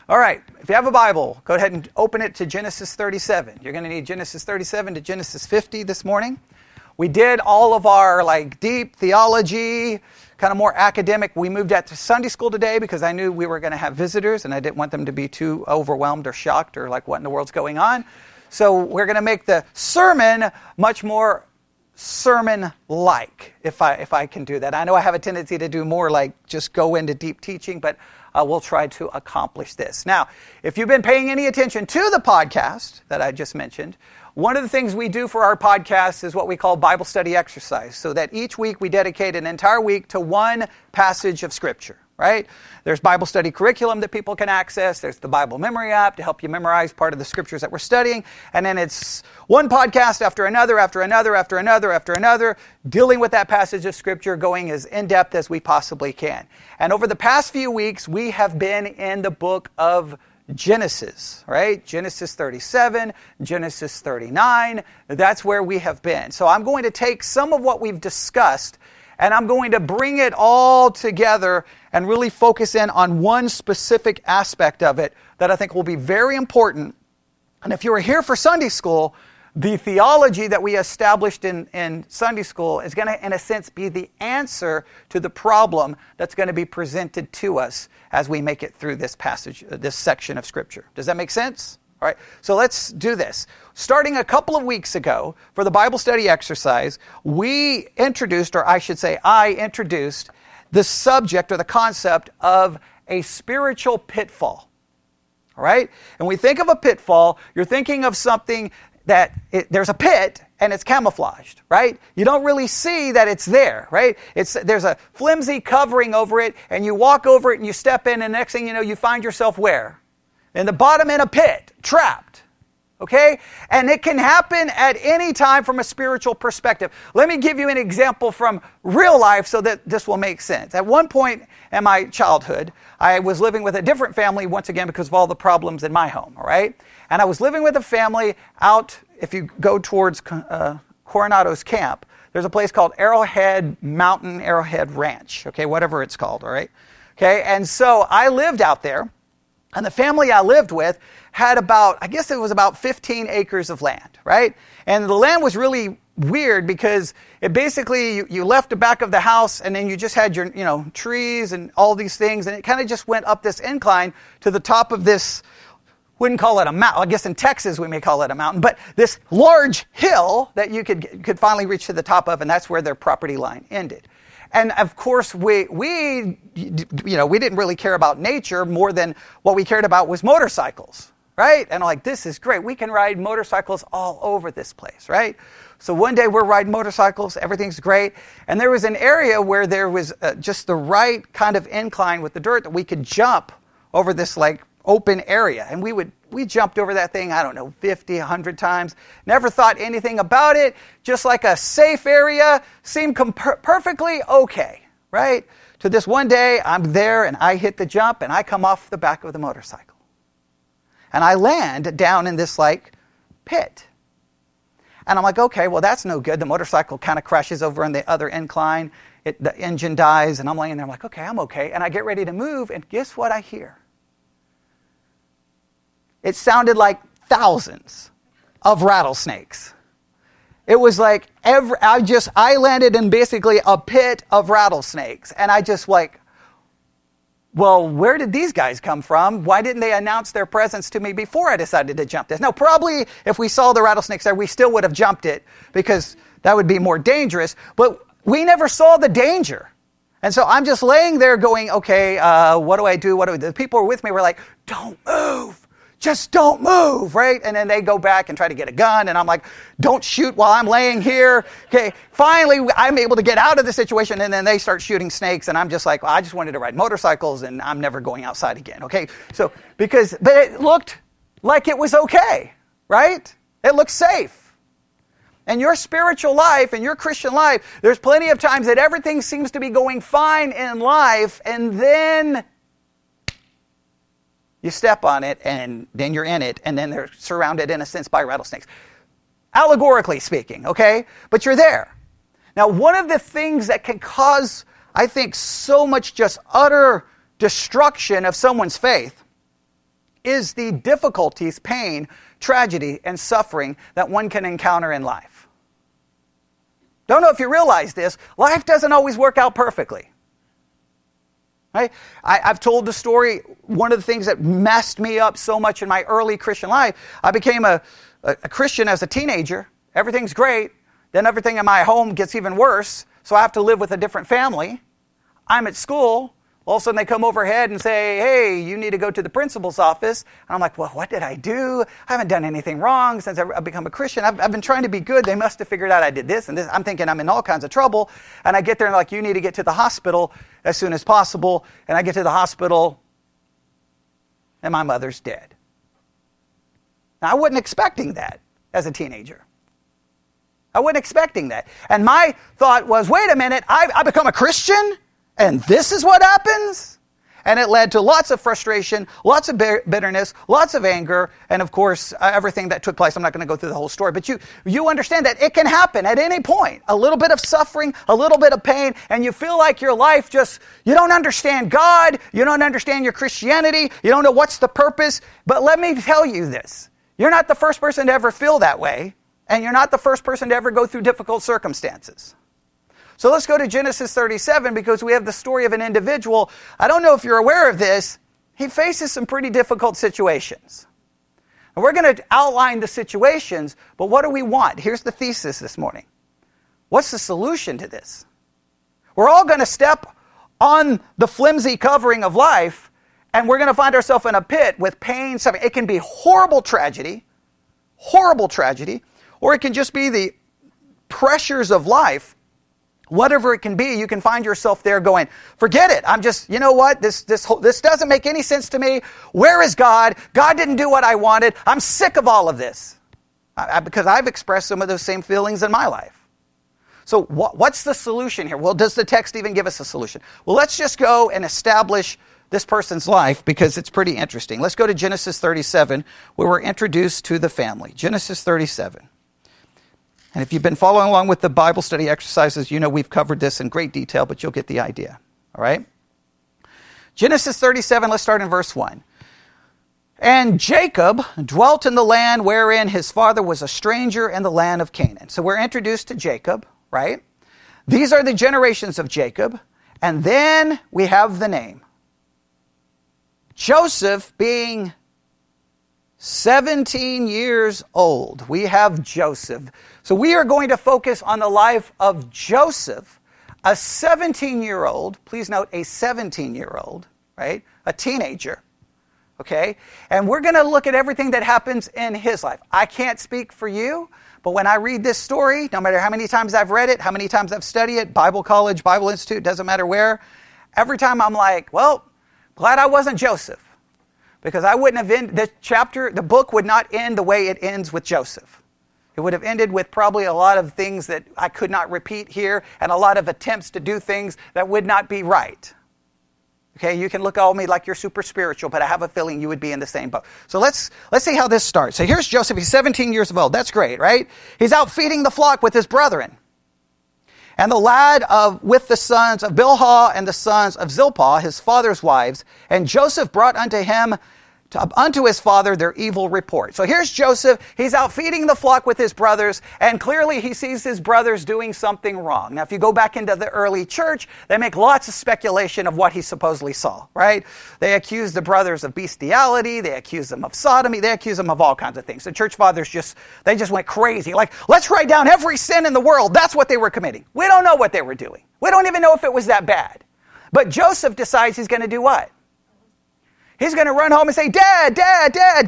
All right, if you have a Bible, go ahead and open it to Genesis 37. You're going to need Genesis 37 to Genesis 50 this morning. We did all of our deep theology, kind of more academic. We moved that to Sunday school today because I knew we were going to have visitors and I didn't want them to be too overwhelmed or shocked or what in the world's going on. So we're going to make the sermon much more sermon-like, if I can do that. I know I have a tendency to do more just go into deep teaching, but we'll try to accomplish this. Now, if you've been paying any attention to the podcast that I just mentioned, one of the things we do for our podcast is what we call Bible study exercise, so that each week we dedicate an entire week to one passage of Scripture, right? There's Bible study curriculum that people can access. There's the Bible memory app to help you memorize part of the Scriptures that we're studying. And then it's one podcast after another, dealing with that passage of Scripture, going as in-depth as we possibly can. And over the past few weeks, we have been in the book of Genesis, right? Genesis 37, Genesis 39, that's where we have been. So I'm going to take some of what we've discussed and I'm going to bring it all together and really focus in on one specific aspect of it that I think will be very important. And if you were here for Sunday school, the theology that we established in Sunday school is going to, in a sense, be the answer to the problem that's going to be presented to us as we make it through this passage, this section of Scripture. Does that make sense? All right, so let's do this. Starting a couple of weeks ago, for the Bible study exercise, we introduced, or I should say I introduced, the subject or the concept of a spiritual pitfall. All right? And we think of a pitfall, you're thinking of something that there's a pit and it's camouflaged, right? You don't really see that it's there, right? There's a flimsy covering over it and you walk over it and you step in and next thing you know, you find yourself where? In the bottom in a pit, trapped, okay? And it can happen at any time from a spiritual perspective. Let me give you an example from real life so that this will make sense. At one point in my childhood, I was living with a different family, once again, because of all the problems in my home, all right? And I was living with a family out, if you go towards Coronado's camp, there's a place called Arrowhead Mountain, Arrowhead Ranch, okay, whatever it's called, all right? Okay, and so I lived out there, and the family I lived with had about 15 acres of land, right? And the land was really weird because it basically, you left the back of the house and then you just had your, trees and all these things, and it kind of just went up this incline to the top of this, wouldn't call it a mountain. I guess in Texas we may call it a mountain, but this large hill that you could finally reach to the top of, and that's where their property line ended. And of course, we didn't really care about nature more than what we cared about was motorcycles, right? And I'm like, this is great. We can ride motorcycles all over this place, right? So one day we're riding motorcycles, everything's great. And there was an area where there was just the right kind of incline with the dirt that we could jump over this open area. And we jumped over that thing, 50, 100 times. Never thought anything about it. Just like a safe area, seemed perfectly okay, right? To this one day, I'm there and I hit the jump and I come off the back of the motorcycle. And I land down in this pit. And I'm like, okay, well that's no good. The motorcycle kind of crashes over on the other incline. The engine dies and I'm laying there. I'm like, okay, I'm okay. And I get ready to move and guess what I hear? It sounded like thousands of rattlesnakes. It was like I landed in basically a pit of rattlesnakes. And I just well, where did these guys come from? Why didn't they announce their presence to me before I decided to jump this? Now, probably if we saw the rattlesnakes there, we still would have jumped it because that would be more dangerous. But we never saw the danger. And so I'm just laying there going, okay, what do I do? The people who were with me were like, don't move. Just don't move, right? And then they go back and try to get a gun, and I'm like, don't shoot while I'm laying here. Okay, finally, I'm able to get out of the situation, and then they start shooting snakes, and I'm just like, well, I just wanted to ride motorcycles, and I'm never going outside again, okay? So, but it looked like it was okay, right? It looked safe. In your spiritual life, in your Christian life, there's plenty of times that everything seems to be going fine in life, and then you step on it, and then you're in it, and then they're surrounded, in a sense, by rattlesnakes. Allegorically speaking, okay? But you're there. Now, one of the things that can cause, I think, so much just utter destruction of someone's faith is the difficulties, pain, tragedy, and suffering that one can encounter in life. Don't know if you realize this, life doesn't always work out perfectly. Right? I've told the story, one of the things that messed me up so much in my early Christian life, I became a Christian as a teenager. Everything's great. Then everything in my home gets even worse, so I have to live with a different family. I'm at school. All of a sudden they come overhead and say, hey, you need to go to the principal's office. And I'm like, well, what did I do? I haven't done anything wrong since I've become a Christian. I've been trying to be good. They must have figured out I did this and this. I'm thinking I'm in all kinds of trouble. And I get there and like, you need to get to the hospital as soon as possible. And I get to the hospital and my mother's dead. Now, I wasn't expecting that as a teenager. I wasn't expecting that. And my thought was, wait a minute, I become a Christian? And this is what happens? And it led to lots of frustration, lots of bitterness, lots of anger, and of course, everything that took place. I'm not going to go through the whole story, but you understand that it can happen at any point. A little bit of suffering, a little bit of pain, and you feel like your life you don't understand God, you don't understand your Christianity, you don't know what's the purpose. But let me tell you this. You're not the first person to ever feel that way, and you're not the first person to ever go through difficult circumstances. So let's go to Genesis 37 because we have the story of an individual. I don't know if you're aware of this. He faces some pretty difficult situations. And we're going to outline the situations, but what do we want? Here's the thesis this morning. What's the solution to this? We're all going to step on the flimsy covering of life, and we're going to find ourselves in a pit with pain, suffering. It can be horrible tragedy, or it can just be the pressures of life. Whatever it can be, you can find yourself there going, forget it. I'm just, you know what? This doesn't make any sense to me. Where is God? God didn't do what I wanted. I'm sick of all of this. Because I've expressed some of those same feelings in my life. So what's the solution here? Well, does the text even give us a solution? Well, let's just go and establish this person's life because it's pretty interesting. Let's go to Genesis 37 where we're introduced to the family. Genesis 37. And if you've been following along with the Bible study exercises, you know we've covered this in great detail, but you'll get the idea. All right? Genesis 37, let's start in verse 1. And Jacob dwelt in the land wherein his father was a stranger in the land of Canaan. So we're introduced to Jacob, right? These are the generations of Jacob. And then we have the name. Joseph being 17 years old. We have Joseph. So we are going to focus on the life of Joseph, a 17-year-old. Please note, a 17-year-old, right? A teenager, okay? And we're going to look at everything that happens in his life. I can't speak for you, but when I read this story, no matter how many times I've read it, how many times I've studied it, Bible college, Bible institute, doesn't matter where, every time I'm like, well, glad I wasn't Joseph. Because I wouldn't have ended, the book would not end the way it ends with Joseph. It would have ended with probably a lot of things that I could not repeat here and a lot of attempts to do things that would not be right. Okay, you can look at me like you're super spiritual, but I have a feeling you would be in the same boat. So let's see how this starts. So here's Joseph. He's 17 years old. That's great, right? He's out feeding the flock with his brethren. And the lad with the sons of Bilhah and the sons of Zilpah, his father's wives, and Joseph brought unto his father their evil report. So here's Joseph. He's out feeding the flock with his brothers, and clearly he sees his brothers doing something wrong. Now, if you go back into the early church, they make lots of speculation of what he supposedly saw, right? They accuse the brothers of bestiality. They accuse them of sodomy. They accuse them of all kinds of things. The church fathers just went crazy. Like, let's write down every sin in the world. That's what they were committing. We don't know what they were doing. We don't even know if it was that bad. But Joseph decides he's going to do what? He's going to run home and say, Dad,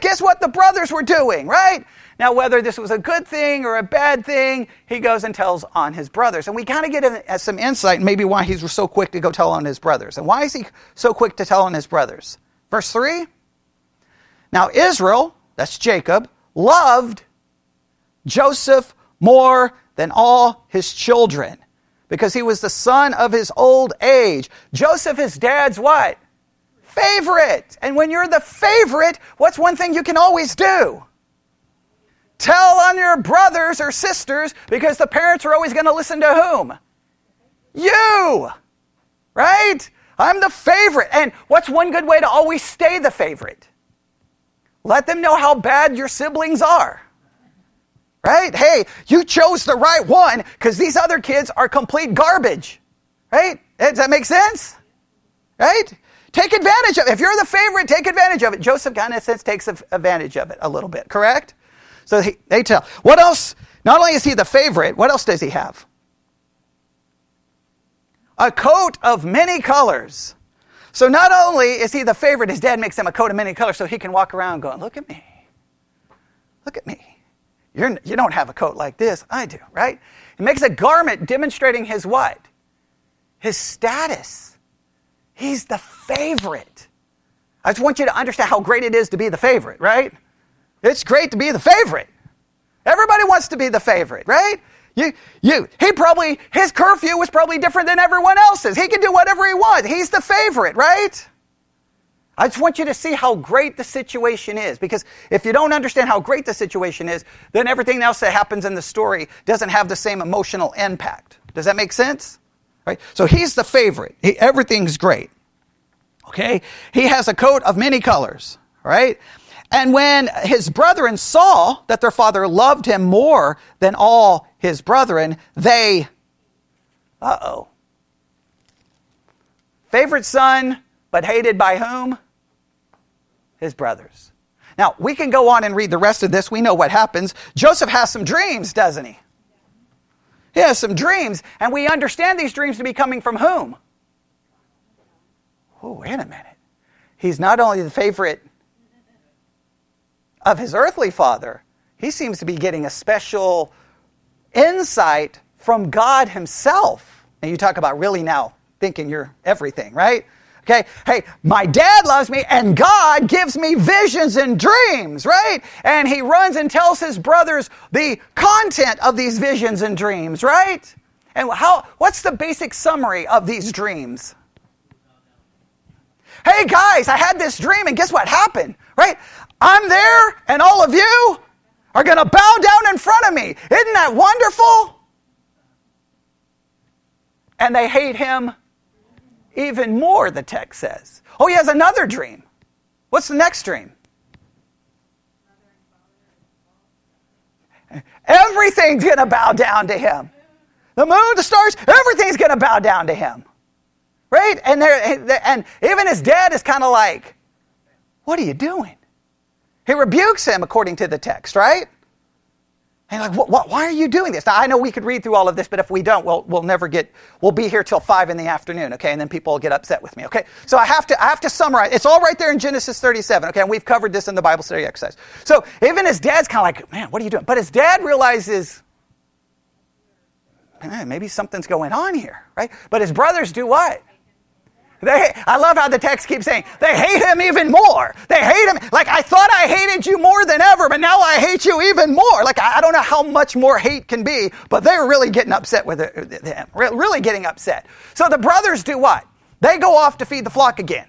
guess what the brothers were doing, right? Now, whether this was a good thing or a bad thing, he goes and tells on his brothers. And we kind of get some insight maybe why he's so quick to go tell on his brothers. And why is he so quick to tell on his brothers? Verse 3. Now, Israel, that's Jacob, loved Joseph more than all his children because he was the son of his old age. Joseph, his dad's what? Favorite. And when you're the favorite, what's one thing you can always do? Tell on your brothers or sisters because the parents are always going to listen to whom? You. Right? I'm the favorite. And what's one good way to always stay the favorite? Let them know how bad your siblings are. Right? Hey, you chose the right one because these other kids are complete garbage. Right? Does that make sense? Right? Take advantage of it. If you're the favorite, take advantage of it. Joseph, in a sense, takes advantage of it a little bit. Correct? So they tell. What else? Not only is he the favorite, what else does he have? A coat of many colors. So not only is he the favorite, his dad makes him a coat of many colors so he can walk around going, look at me. Look at me. You don't have a coat like this. I do, right? He makes a garment demonstrating his what? His status. He's the favorite. I just want you to understand how great it is to be the favorite, right? It's great to be the favorite. Everybody wants to be the favorite, right? His curfew was probably different than everyone else's. He can do whatever he wants. He's the favorite, right? I just want you to see how great the situation is, because if you don't understand how great the situation is, then everything else that happens in the story doesn't have the same emotional impact. Does that make sense? Right? So he's the favorite. Everything's great. Okay? He has a coat of many colors, right? And when his brethren saw that their father loved him more than all his brethren, they, favorite son, but hated by whom? His brothers. Now, we can go on and read the rest of this. We know what happens. Joseph has some dreams, doesn't he? He has some dreams, and we understand these dreams to be coming from whom? Oh, wait a minute. He's not only the favorite of his earthly father, he seems to be getting a special insight from God himself. And you talk about really now thinking you're everything, right? Okay, hey, my dad loves me and God gives me visions and dreams, right? And he runs and tells his brothers the content of these visions and dreams, right? And what's the basic summary of these dreams? Hey guys, I had this dream and guess what happened, right? I'm there and all of you are going to bow down in front of me. Isn't that wonderful? And they hate him even more, the text says. Oh, he has another dream. What's the next dream? Everything's going to bow down to him. The moon, the stars, everything's going to bow down to him. Right? And even his dad is kind of like, what are you doing? He rebukes him according to the text, right? And like, why are you doing this? Now, I know we could read through all of this, but if we don't, we'll be here till 5 in the afternoon, okay? And then people will get upset with me, okay? So I have to summarize. It's all right there in Genesis 37, okay? And we've covered this in the Bible study exercise. So even his dad's kind of like, man, what are you doing? But his dad realizes, man, maybe something's going on here, right? But his brothers do what? I love how the text keeps saying, they hate him even more. They hate him. Like, I thought I hated you more than ever, but now I hate you even more. Like, I don't know how much more hate can be, but they're really getting upset with him. Really getting upset. So the brothers do what? They go off to feed the flock again,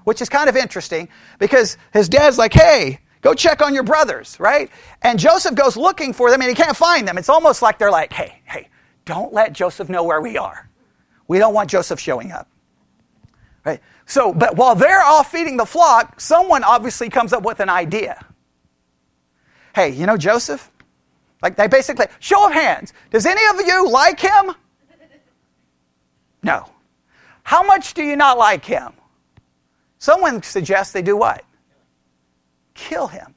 which is kind of interesting because his dad's like, hey, go check on your brothers, right? And Joseph goes looking for them and he can't find them. It's almost like they're like, hey, don't let Joseph know where we are. We don't want Joseph showing up. Right? So, but while they're off feeding the flock, someone obviously comes up with an idea. Hey, you know Joseph? Like they basically, show of hands, does any of you like him? No. How much do you not like him? Someone suggests they do what? Kill him.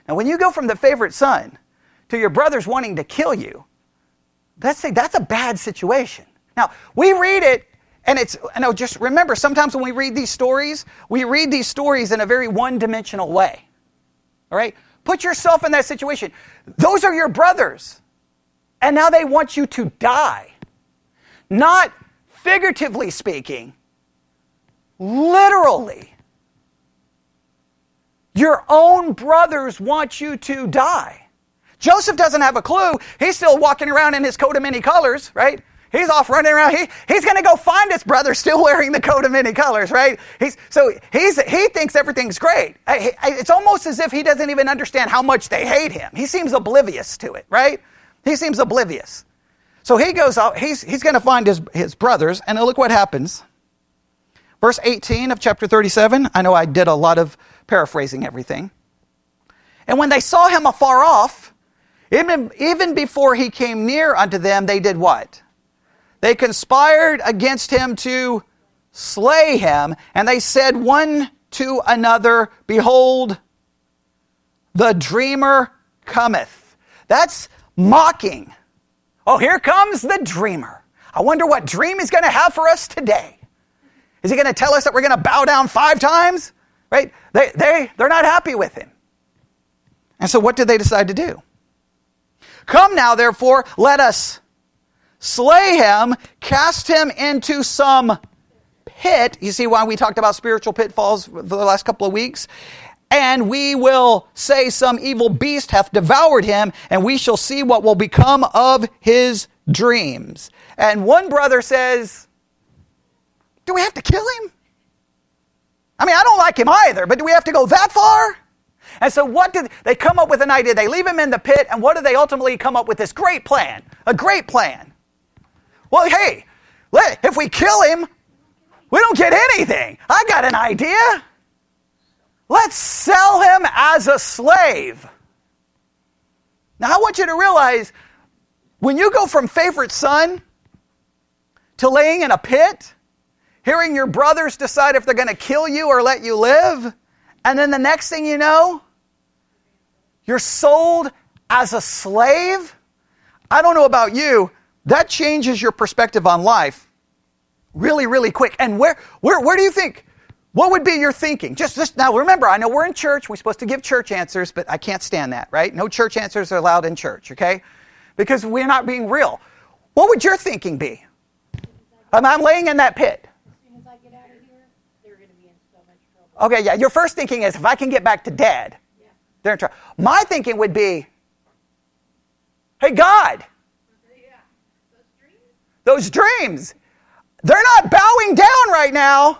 Now when you go from the favorite son to your brothers wanting to kill you, that's a bad situation. Now, we read it, and just remember, sometimes when we read these stories in a very one-dimensional way. All right? Put yourself in that situation. Those are your brothers. And now they want you to die. Not figuratively speaking, literally. Your own brothers want you to die. Joseph doesn't have a clue. He's still walking around in his coat of many colors, right? He's off running around. He's going to go find his brother still wearing the coat of many colors, right? He thinks everything's great. It's almost as if he doesn't even understand how much they hate him. He seems oblivious to it, right? He seems oblivious. So he goes out. He's going to find his brothers, and look what happens. Verse 18 of chapter 37. I know I did a lot of paraphrasing everything. And when they saw him afar off, even before he came near unto them, they did what? They conspired against him to slay him, and they said one to another, behold, the dreamer cometh. That's mocking. Oh, here comes the dreamer. I wonder what dream he's going to have for us today. Is he going to tell us that we're going to bow down 5 times? Right? They're not happy with him. And so what did they decide to do? Come now, therefore, let us slay him, cast him into some pit. You see why we talked about spiritual pitfalls for the last couple of weeks? And we will say some evil beast hath devoured him, and we shall see what will become of his dreams. And one brother says, do we have to kill him? I mean, I don't like him either, but do we have to go that far? And so what did they come up with an idea? They leave him in the pit, and what do they ultimately come up with? This great plan. A great plan. Well, hey, if we kill him, we don't get anything. I got an idea. Let's sell him as a slave. Now, I want you to realize, when you go from favorite son to laying in a pit, hearing your brothers decide if they're going to kill you or let you live, and then the next thing you know, you're sold as a slave. I don't know about you, that changes your perspective on life really, really quick. And where do you think? What would be your thinking? Just now, remember, I know we're in church. We're supposed to give church answers, but I can't stand that, right? No church answers are allowed in church, okay? Because we're not being real. What would your thinking be? I'm laying in that pit. As soon as I get out of here, they're going to be in so much trouble. Okay, yeah, your first thinking is, if I can get back to Dad, they're in trouble. My thinking would be, hey, God, Those dreams. they're not bowing down right now.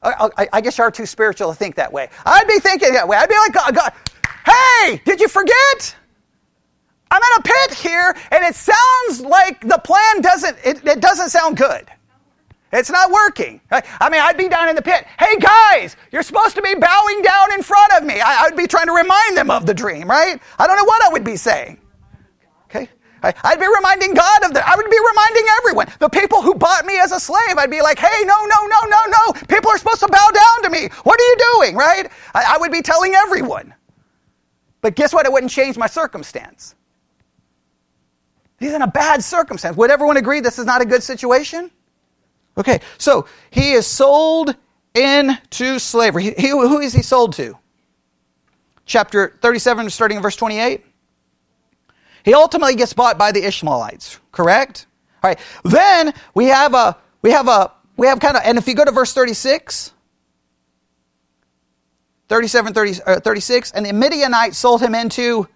I guess you are too spiritual to think that way. I'd be thinking that way. I'd be like, God, hey, did you forget? I'm in a pit here, and it sounds like the plan doesn't sound good. It's not working. I mean, I'd be down in the pit. Hey, guys, you're supposed to be bowing down in front of me. I would be trying to remind them of the dream, right? I don't know what I would be saying. Okay? I'd be reminding God of that. I would be reminding everyone. The people who bought me as a slave, I'd be like, hey, no. People are supposed to bow down to me. What are you doing, right? I would be telling everyone. But guess what? It wouldn't change my circumstance. He's in a bad circumstance. Would everyone agree this is not a good situation? Okay, so he is sold into slavery. Who is he sold to? Chapter 37, starting in verse 28. He ultimately gets bought by the Ishmaelites, correct? All right. Then we have kind of, and if you go to verse 36, 36, and the Midianites sold him into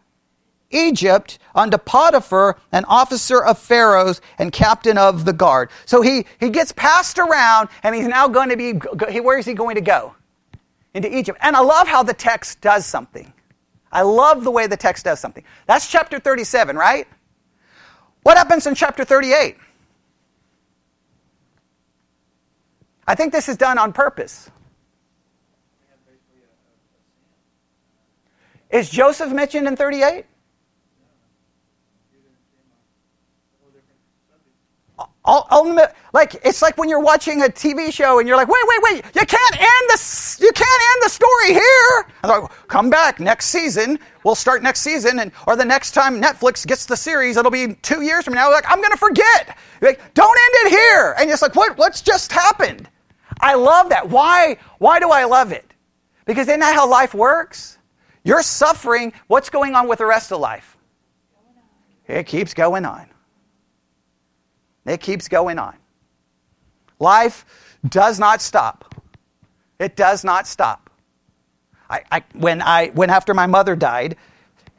Egypt unto Potiphar, an officer of Pharaoh's and captain of the guard. So he gets passed around, and he's now going to be, where is he going to go? Into Egypt. And I love how the text does something. I love the way the text does something. That's chapter 37, right? What happens in chapter 38? I think this is done on purpose. Is Joseph mentioned in 38? Like, it's like when you're watching a TV show and you're like, wait, you can't end the story here. And they're like, come back next season. We'll start next season, or the next time Netflix gets the series, it'll be 2 years from now. Like, I'm going to forget. Like, don't end it here. And it's like, what's just happened? I love that. Why do I love it? Because isn't that how life works? You're suffering. What's going on with the rest of life? It keeps going on. It keeps going on. Life does not stop. It does not stop. When after my mother died,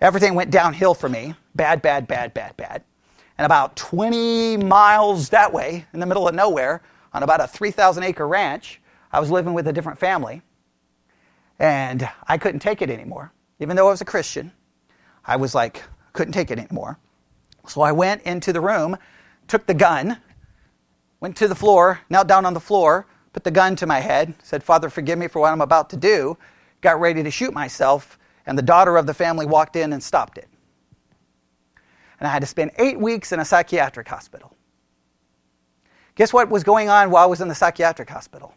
everything went downhill for me. Bad. And about 20 miles that way, in the middle of nowhere, on about a 3,000-acre ranch, I was living with a different family. And I couldn't take it anymore. Even though I was a Christian, I was like, couldn't take it anymore. So I went into the room, took the gun, went to the floor, knelt down on the floor, put the gun to my head, said, Father, forgive me for what I'm about to do, got ready to shoot myself, and the daughter of the family walked in and stopped it. And I had to spend 8 weeks in a psychiatric hospital. Guess what was going on while I was in the psychiatric hospital?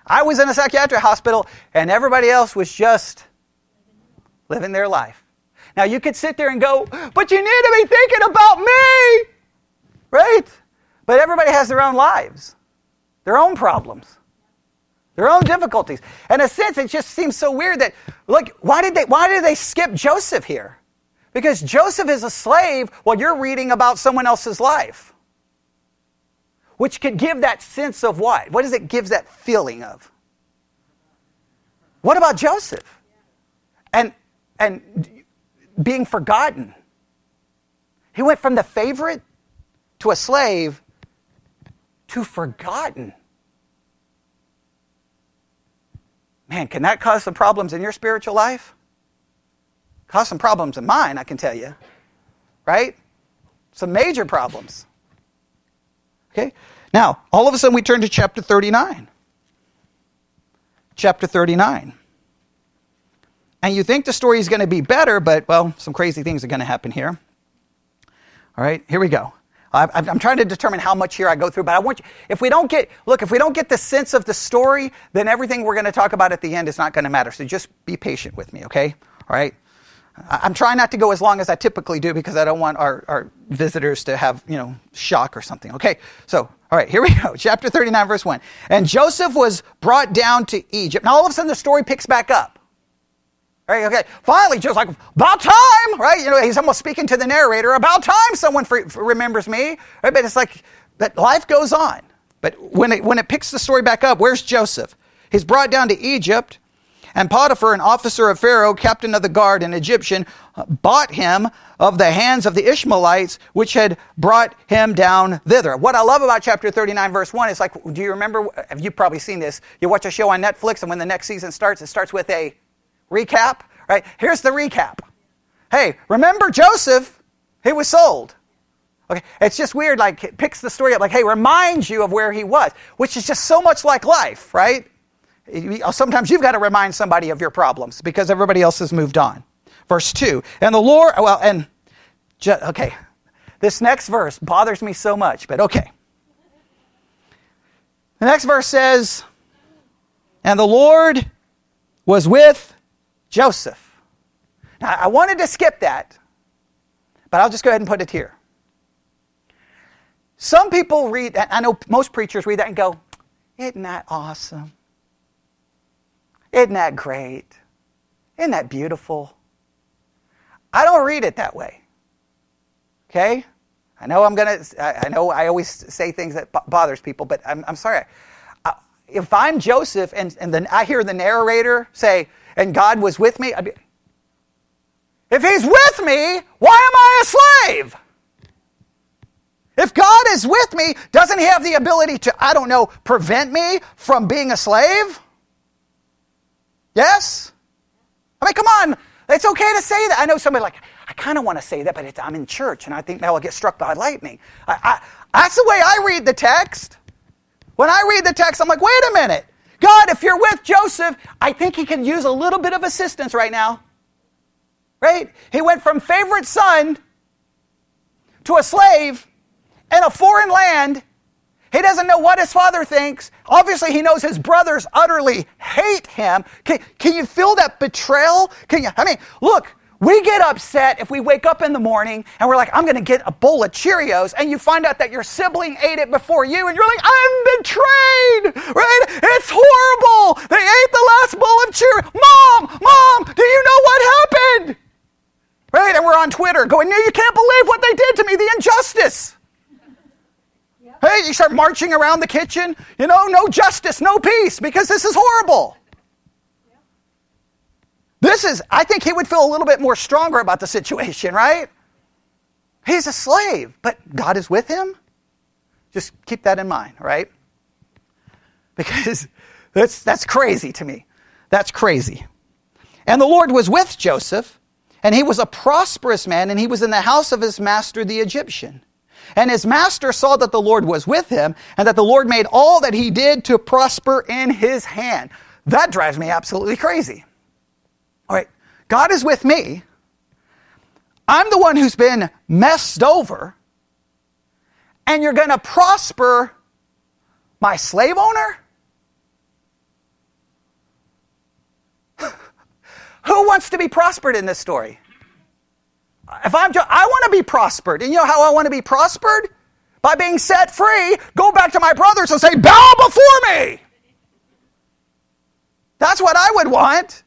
I was in a psychiatric hospital, and everybody else was just living their life. Now, you could sit there and go, but you need to be thinking about me, right? But everybody has their own lives, their own problems, their own difficulties. In a sense, it just seems so weird that, look, why did they skip Joseph here? Because Joseph is a slave while you're reading about someone else's life. Which could give that sense of what? What does it give that feeling of? What about Joseph? And being forgotten. He went from the favorite to a slave to forgotten. Man, can that cause some problems in your spiritual life? Cause some problems in mine, I can tell you. Right? Some major problems. Okay? Now, all of a sudden we turn to chapter 39. Chapter 39. And you think the story is going to be better, but, well, some crazy things are going to happen here. All right, here we go. I'm trying to determine how much here I go through, but I want you, if we don't get the sense of the story, then everything we're going to talk about at the end is not going to matter. So just be patient with me, okay? All right? I'm trying not to go as long as I typically do because I don't want our visitors to have, shock or something. Okay, so, all right, here we go. Chapter 39, verse 1. And Joseph was brought down to Egypt. Now, all of a sudden, the story picks back up. Right, okay, finally, just like, about time, right? He's almost speaking to the narrator, about time someone remembers me, right? But it's like, that life goes on. But when it picks the story back up, where's Joseph? He's brought down to Egypt, and Potiphar, an officer of Pharaoh, captain of the guard, an Egyptian, bought him of the hands of the Ishmaelites, which had brought him down thither. What I love about chapter 39, verse 1 is like, do you remember, have you probably seen this? You watch a show on Netflix, and when the next season starts, it starts with a recap, right? Here's the recap. Hey, remember Joseph? He was sold. Okay, it's just weird, like it picks the story up, like, hey, reminds you of where he was, which is just so much like life, right? Sometimes you've got to remind somebody of your problems because everybody else has moved on. Verse 2, and the Lord, okay, this next verse bothers me so much, but okay. The next verse says, and the Lord was with Joseph. Now, I wanted to skip that, but I'll just go ahead and put it here. Some people read, I know most preachers read that and go, isn't that awesome? Isn't that great? Isn't that beautiful? I don't read it that way. Okay? I know I always say things that bothers people, but I'm sorry. If I'm Joseph and then I hear the narrator say, and God was with me, if he's with me, why am I a slave? If God is with me, doesn't he have the ability to, prevent me from being a slave? Yes? I mean, come on. It's okay to say that. I know somebody like, I kind of want to say that, but I'm in church, and I think now I'll get struck by lightning. That's the way I read the text. When I read the text, I'm like, wait a minute. God, if you're with Joseph, I think he can use a little bit of assistance right now. Right? He went from favorite son to a slave in a foreign land. He doesn't know what his father thinks. Obviously, he knows his brothers utterly hate him. Can you feel that betrayal? Look, we get upset if we wake up in the morning and we're like, I'm going to get a bowl of Cheerios, and you find out that your sibling ate it before you, and you're like, I'm betrayed, right? It's horrible. They ate the last bowl of Cheerios. Mom, do you know what happened? Right? And we're on Twitter going, no, you can't believe what they did to me, the injustice. Hey, you start marching around the kitchen, no justice, no peace, because this is horrible. I think he would feel a little bit more stronger about the situation, right? He's a slave, but God is with him. Just keep that in mind, right? Because that's crazy to me. That's crazy. And the Lord was with Joseph, and he was a prosperous man, and he was in the house of his master, the Egyptian. And his master saw that the Lord was with him, and that the Lord made all that he did to prosper in his hand. That drives me absolutely crazy. All right, God is with me. I'm the one who's been messed over, and you're going to prosper my slave owner? Who wants to be prospered in this story? I want to be prospered. And you know how I want to be prospered? By being set free, go back to my brothers and say, bow before me. That's what I would want.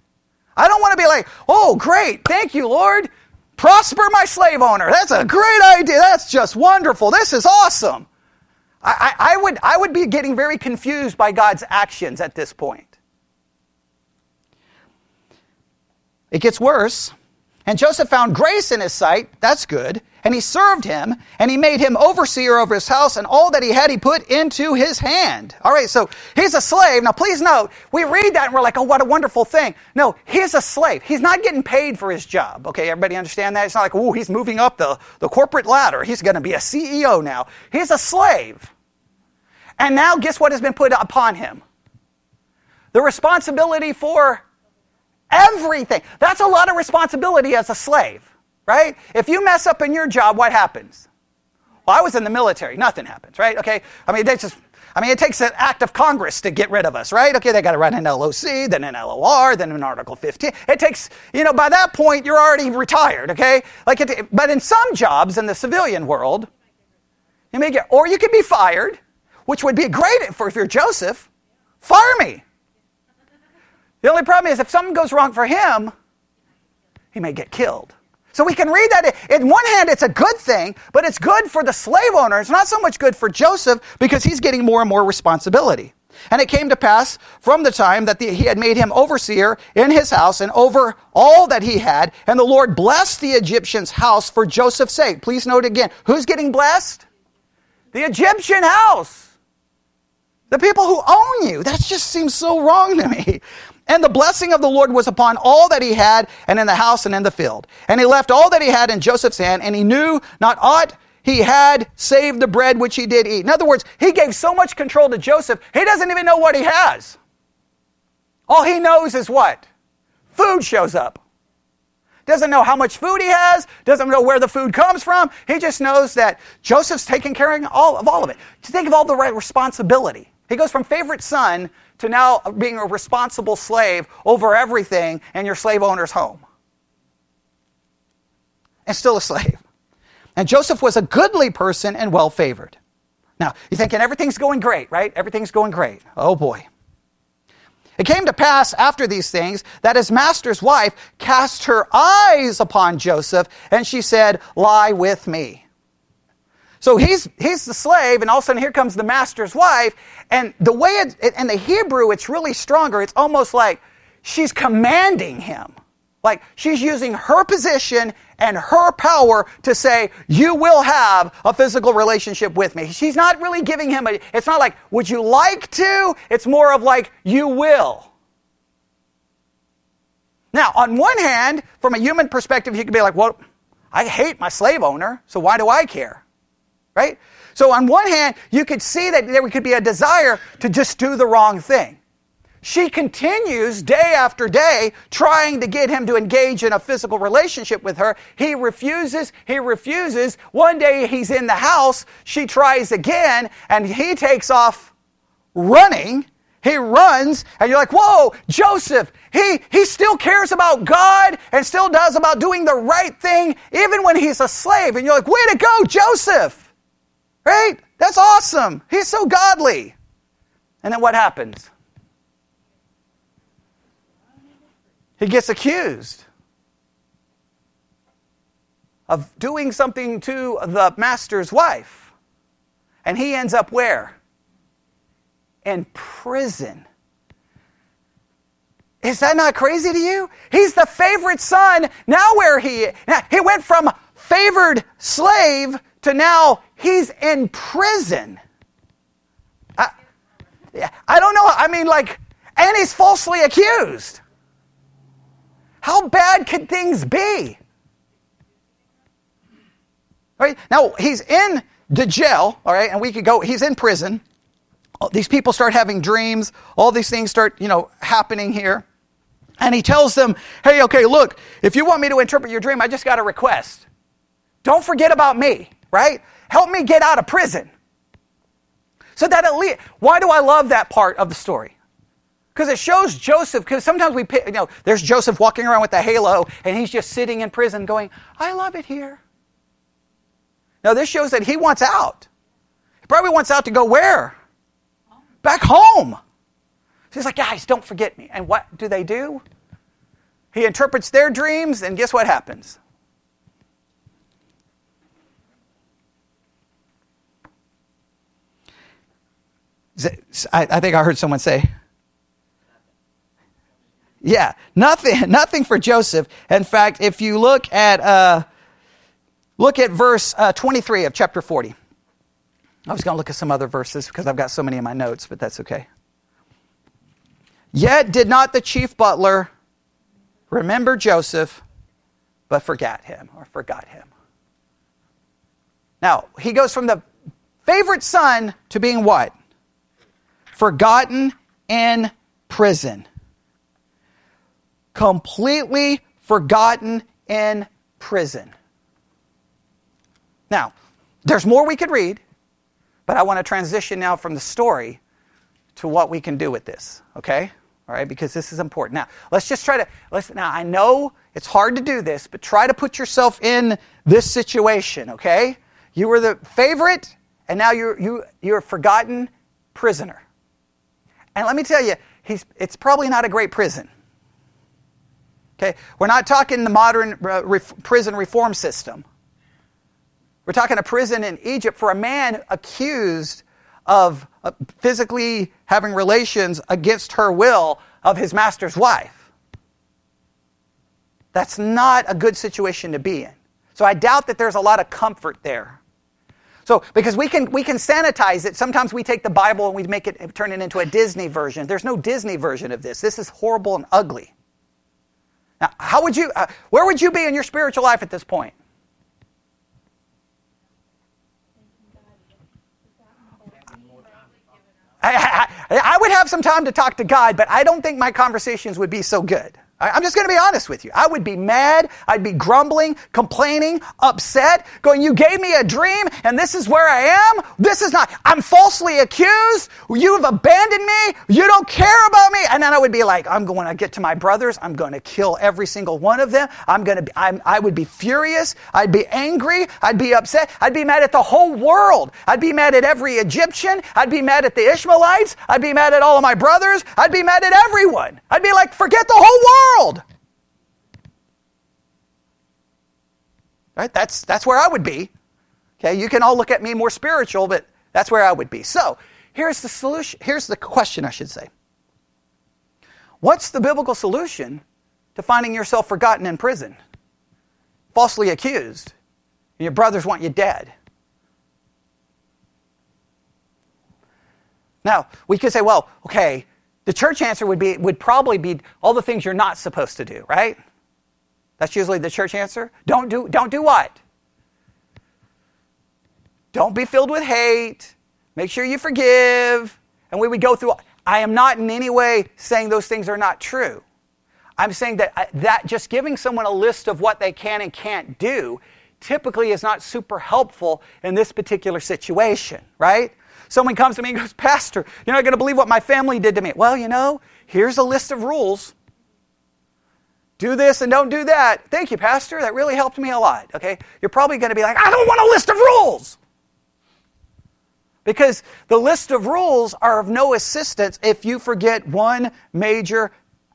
I don't want to be like, oh, great, thank you, Lord. Prosper my slave owner. That's a great idea. That's just wonderful. This is awesome. I would be getting very confused by God's actions at this point. It gets worse. And Joseph found grace in his sight. That's good. And he served him, and he made him overseer over his house, and all that he had he put into his hand. All right, so he's a slave. Now, please note, we read that and we're like, oh, what a wonderful thing. No, he's a slave. He's not getting paid for his job. Okay, everybody understand that? It's not like, oh, he's moving up the corporate ladder. He's going to be a CEO now. He's a slave. And now, guess what has been put upon him? The responsibility for everything. That's a lot of responsibility as a slave. Right? If you mess up in your job, what happens? Well, I was in the military. Nothing happens, right? Okay? It takes an act of Congress to get rid of us, right? Okay, they got to run an LOC, then an LOR, then an Article 15. It takes, by that point, you're already retired, okay? But in some jobs in the civilian world, or you could be fired, which would be great if you're Joseph. Fire me. The only problem is if something goes wrong for him, he may get killed. So we can read that. In one hand, it's a good thing, but it's good for the slave owner. It's not so much good for Joseph because he's getting more and more responsibility. And it came to pass from the time that he had made him overseer in his house and over all that he had, and the Lord blessed the Egyptian's house for Joseph's sake. Please note again, who's getting blessed? The Egyptian house. The people who own you. That just seems so wrong to me. And the blessing of the Lord was upon all that he had, and in the house and in the field. And he left all that he had in Joseph's hand, and he knew not aught he had save the bread which he did eat. In other words, he gave so much control to Joseph, he doesn't even know what he has. All he knows is what? Food shows up. Doesn't know how much food he has, doesn't know where the food comes from. He just knows that Joseph's taking care of all of it. To think of all the right responsibility. He goes from favorite son to now being a responsible slave over everything in your slave owner's home. And still a slave. And Joseph was a goodly person and well favored. Now, you're thinking everything's going great, right? Everything's going great. Oh boy. It came to pass after these things that his master's wife cast her eyes upon Joseph, and she said, lie with me. So he's the slave, and all of a sudden here comes the master's wife, and the way in the Hebrew it's really stronger. It's almost like she's commanding him. Like she's using her position and her power to say, you will have a physical relationship with me. She's not really giving him it's not like, would you like to? It's more of like, you will. Now, on one hand, from a human perspective, you could be like, well, I hate my slave owner, so why do I care? Right? So on one hand, you could see that there could be a desire to just do the wrong thing. She continues day after day trying to get him to engage in a physical relationship with her. He refuses. One day he's in the house. She tries again, and he takes off running. He runs, and you're like, whoa, Joseph, he still cares about God and still does about doing the right thing even when he's a slave. And you're like, way to go, Joseph. Right? That's awesome. He's so godly. And then what happens? He gets accused of doing something to the master's wife. And he ends up where? In prison. Is that not crazy to you? He's the favorite son. Now he went from favored slave to now he's in prison. I don't know. And he's falsely accused. How bad could things be? Right? Now, he's in the jail, all right, and we could go, he's in prison. These people start having dreams. All these things start, happening here. And he tells them, hey, okay, look, if you want me to interpret your dream, I just got a request. Don't forget about me, right? Help me get out of prison. So that at least, why do I love that part of the story? Because it shows Joseph, because sometimes there's Joseph walking around with a halo, and he's just sitting in prison going, I love it here. Now this shows that he wants out. He probably wants out to go where? Back home. So he's like, guys, don't forget me. And what do? He interprets their dreams, and guess what happens? I think I heard someone say, yeah, nothing for Joseph. In fact, if you look at verse 23 of chapter 40. I was going to look at some other verses because I've got so many in my notes, but that's okay. Yet did not the chief butler remember Joseph, but forgot him. Now, he goes from the favorite son to being what? Forgotten in prison. Completely forgotten in prison. Now, there's more we could read, but I want to transition now from the story to what we can do with this, okay? All right, because this is important. Now, let's just try to, now I know it's hard to do this, but try to put yourself in this situation, okay? You were the favorite, and now you're a forgotten prisoner. And let me tell you, it's probably not a great prison. Okay, we're not talking the modern prison reform system. We're talking a prison in Egypt for a man accused of physically having relations against her will of his master's wife. That's not a good situation to be in. So I doubt that there's a lot of comfort there. So because we can sanitize it. Sometimes we take the Bible and we turn it into a Disney version. There's no Disney version of this. This is horrible and ugly. Now, where would you be in your spiritual life at this point? I would have some time to talk to God, but I don't think my conversations would be so good. I'm just going to be honest with you. I would be mad. I'd be grumbling, complaining, upset, going, you gave me a dream, and this is where I am. This is not, I'm falsely accused. You've abandoned me. You don't care about me. And then I would be like, I'm going to get to my brothers. I'm going to kill every single one of them. I would be furious. I'd be angry. I'd be upset. I'd be mad at the whole world. I'd be mad at every Egyptian. I'd be mad at the Ishmaelites. I'd be mad at all of my brothers. I'd be mad at everyone. I'd be like, forget the whole world. Right? That's where I would be. Okay, you can all look at me more spiritual, but that's where I would be. So, here's the solution. Here's the question, I should say. What's the biblical solution to finding yourself forgotten in prison? Falsely accused. And your brothers want you dead. Now, we could say, well, okay, the church answer would probably be all the things you're not supposed to do, right? That's usually the church answer. Don't do what? Don't be filled with hate. Make sure you forgive. And we would go through. I am not in any way saying those things are not true. I'm saying that just giving someone a list of what they can and can't do typically is not super helpful in this particular situation, right? Someone comes to me and goes, Pastor, you're not going to believe what my family did to me. Well, here's a list of rules. Do this and don't do that. Thank you, Pastor. That really helped me a lot. Okay? You're probably going to be like, I don't want a list of rules. Because the list of rules are of no assistance if you forget one major,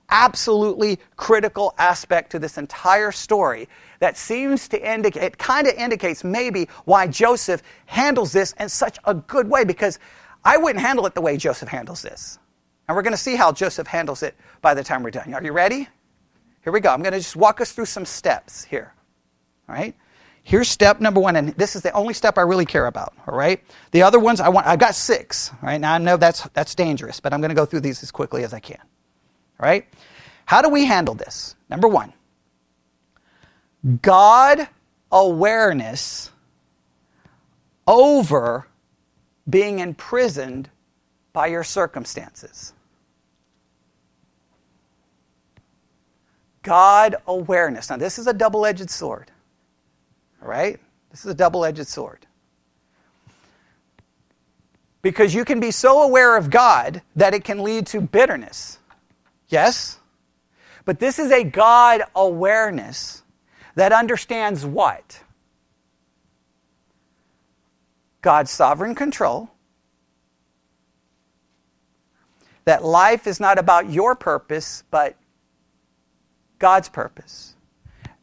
absolutely critical aspect to this entire story that seems to indicate, it kind of indicates maybe why Joseph handles this in such a good way, because I wouldn't handle it the way Joseph handles this. And we're going to see how Joseph handles it by the time we're done. Are you ready? Here we go. I'm going to just walk us through some steps here. All right? Here's step number 1, and this is the only step I really care about. All right? The other ones, I've got 6. All right? Now I know that's dangerous, but I'm going to go through these as quickly as I can. All right? How do we handle this? Number 1, God awareness over being imprisoned by your circumstances. God awareness. Now, this is a double-edged sword. All right? This is a double-edged sword. Because you can be so aware of God that it can lead to bitterness. Yes? But this is a God awareness that understands what? God's sovereign control. That life is not about your purpose, but God's purpose.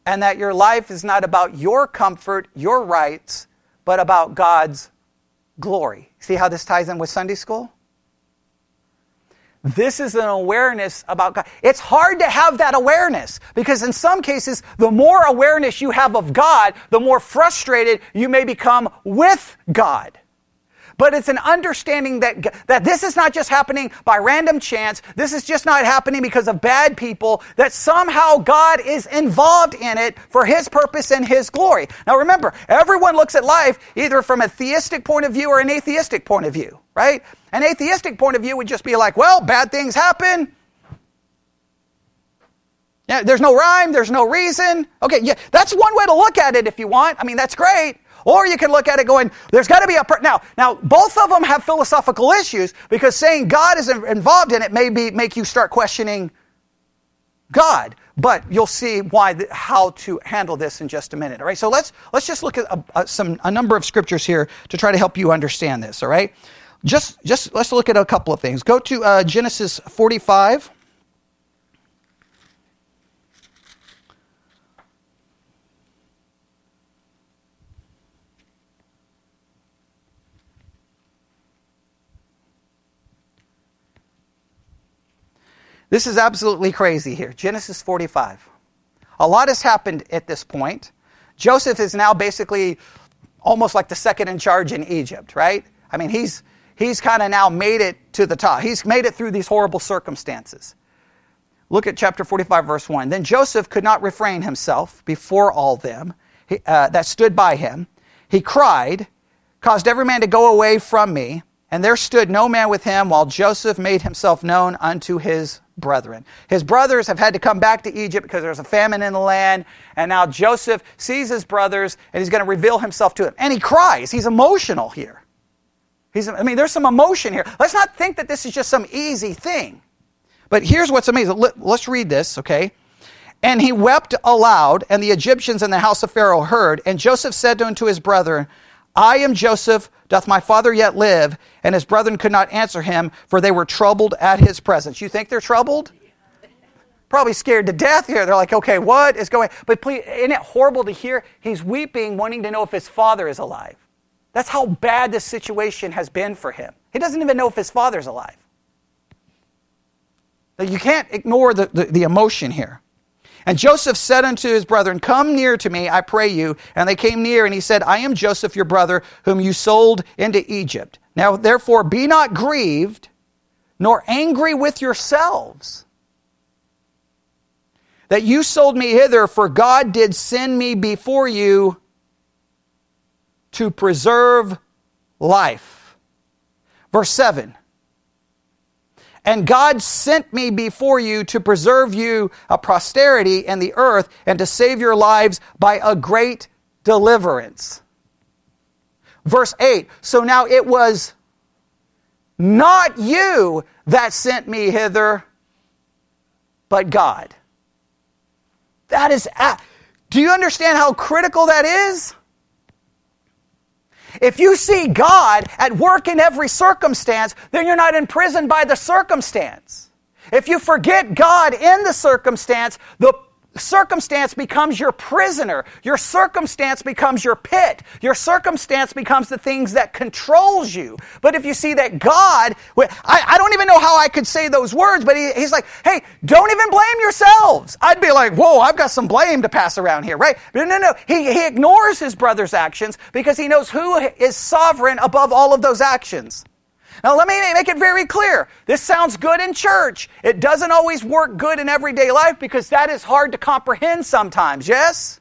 And that your life is not about your comfort, your rights, but about God's glory. See how this ties in with Sunday school? This is an awareness about God. It's hard to have that awareness because in some cases, the more awareness you have of God, the more frustrated you may become with God. But it's an understanding that this is not just happening by random chance. This is just not happening because of bad people. That somehow God is involved in it for His purpose and His glory. Now remember, everyone looks at life either from a theistic point of view or an atheistic point of view, right? An atheistic point of view would just be like, well, bad things happen. Yeah, there's no rhyme, there's no reason. Okay, yeah, that's one way to look at it if you want. I mean, that's great. Or you can look at it going, there's got to be a... Now, both of them have philosophical issues because saying God is involved in it may make you start questioning God. But you'll see how to handle this in just a minute. All right, so let's just look at a number of scriptures here to try to help you understand this. All right, just let's look at a couple of things. Go to Genesis 45. This is absolutely crazy here. Genesis 45. A lot has happened at this point. Joseph is now basically almost like the second in charge in Egypt, right? I mean, he's kind of now made it to the top. He's made it through these horrible circumstances. Look at chapter 45, verse 1. Then Joseph could not refrain himself before all them that stood by him. He cried, caused every man to go away from me. And there stood no man with him while Joseph made himself known unto his brethren. His brothers have had to come back to Egypt because there's a famine in the land. And now Joseph sees his brothers and he's going to reveal himself to them. And he cries. He's emotional here. There's some emotion here. Let's not think that this is just some easy thing. But here's what's amazing. Let's read this, okay? And he wept aloud, and the Egyptians in the house of Pharaoh heard. And Joseph said unto his brethren, I am Joseph, doth my father yet live? And his brethren could not answer him, for they were troubled at his presence. You think they're troubled? Probably scared to death here. They're like, okay, what is going on? But please, isn't it horrible to hear? He's weeping, wanting to know if his father is alive. That's how bad this situation has been for him. He doesn't even know if his father's alive. You can't ignore the emotion here. And Joseph said unto his brethren, come near to me, I pray you. And they came near, and he said, I am Joseph your brother, whom you sold into Egypt. Now therefore be not grieved, nor angry with yourselves, that you sold me hither, for God did send me before you to preserve life. Verse 7. And God sent me before you to preserve you a posterity in the earth and to save your lives by a great deliverance. Verse 8, so now it was not you that sent me hither, but God. Do you understand how critical that is? If you see God at work in every circumstance, then you're not imprisoned by the circumstance. If you forget God in the circumstance becomes your prisoner. Your circumstance becomes your pit. Your circumstance becomes the things that controls you. But if you see that God, I don't even know how I could say those words, but he's like, hey, don't even blame yourselves. I'd be like, whoa, I've got some blame to pass around here, right? But no. He ignores his brother's actions because he knows who is sovereign above all of those actions. Now, let me make it very clear. This sounds good in church. It doesn't always work good in everyday life because that is hard to comprehend sometimes, yes?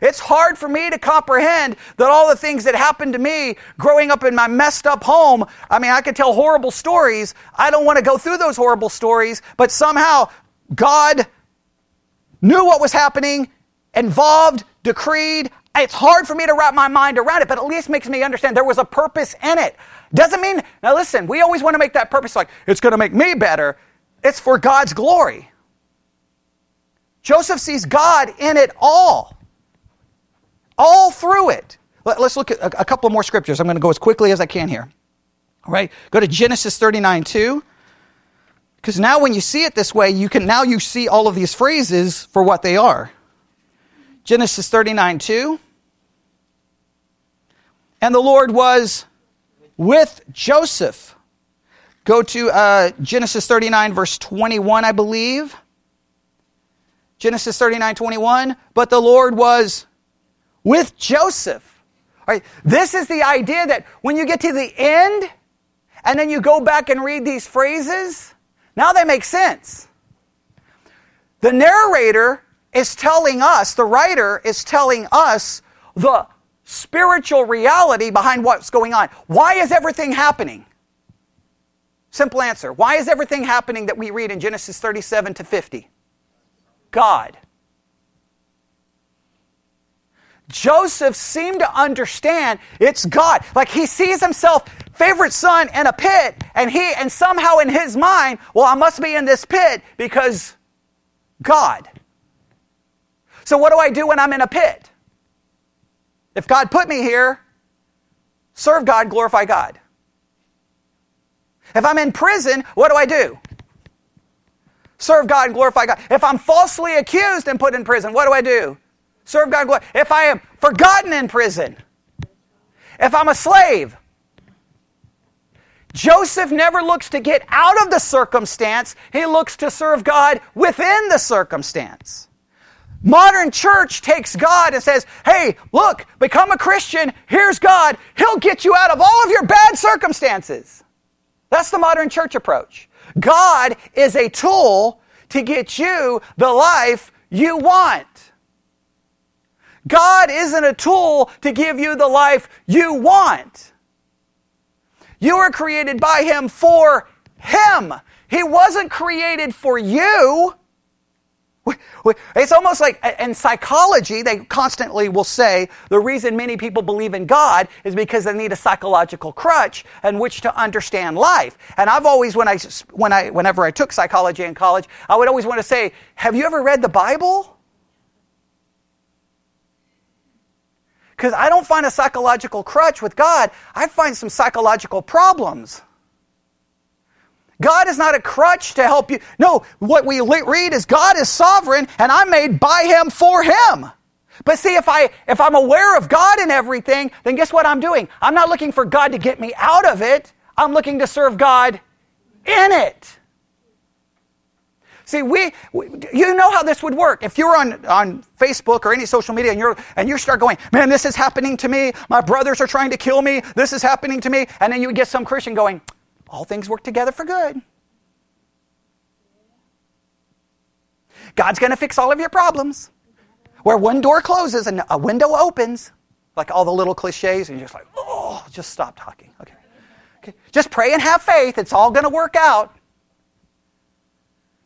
It's hard for me to comprehend that all the things that happened to me growing up in my messed up home, I mean, I could tell horrible stories. I don't want to go through those horrible stories, but somehow God knew what was happening, involved, decreed. It's hard for me to wrap my mind around it, but at least makes me understand there was a purpose in it. Doesn't mean, now listen, we always want to make that purpose like, it's going to make me better. It's for God's glory. Joseph sees God in it all through it. Let's look at a couple more scriptures. I'm going to go as quickly as I can here. All right, go to Genesis 39:2. Because now when you see it this way, you see all of these phrases for what they are. Genesis 39:2. And the Lord was with Joseph. Go to Genesis 39, verse 21, I believe. Genesis 39:21. But the Lord was with Joseph. All right, this is the idea that when you get to the end, and then you go back and read these phrases, now they make sense. The narrator is telling us, the writer is telling us the spiritual reality behind what's going on. Why is everything happening? Simple answer. Why is everything happening that we read in Genesis 37 to 50? God. Joseph seemed to understand it's God. Like he sees himself, favorite son, in a pit, and somehow in his mind, well, I must be in this pit because God. So what do I do when I'm in a pit? If God put me here, serve God, glorify God. If I'm in prison, what do? Serve God and glorify God. If I'm falsely accused and put in prison, what do? Serve God and glorify. If I am forgotten in prison, if I'm a slave, Joseph never looks to get out of the circumstance. He looks to serve God within the circumstance. Modern church takes God and says, hey, look, become a Christian. Here's God. He'll get you out of all of your bad circumstances. That's the modern church approach. God is a tool to get you the life you want. God isn't a tool to give you the life you want. You were created by Him for Him. He wasn't created for you. It's almost like in psychology, they constantly will say the reason many people believe in God is because they need a psychological crutch in which to understand life. And I've always, whenever I took psychology in college, I would always want to say, have you ever read the Bible? Because I don't find a psychological crutch with God. I find some psychological problems. God is not a crutch to help you. No, what we read is God is sovereign and I'm made by Him for Him. But see, if I'm aware of God in everything, then guess what I'm doing? I'm not looking for God to get me out of it. I'm looking to serve God in it. See, you know how this would work. If you're on Facebook or any social media and you start going, man, this is happening to me. My brothers are trying to kill me. This is happening to me. And then you would get some Christian going, all things work together for good. God's going to fix all of your problems. Where one door closes and a window opens, like all the little cliches, and you're just like, oh, just stop talking. Okay. Just pray and have faith. It's all going to work out.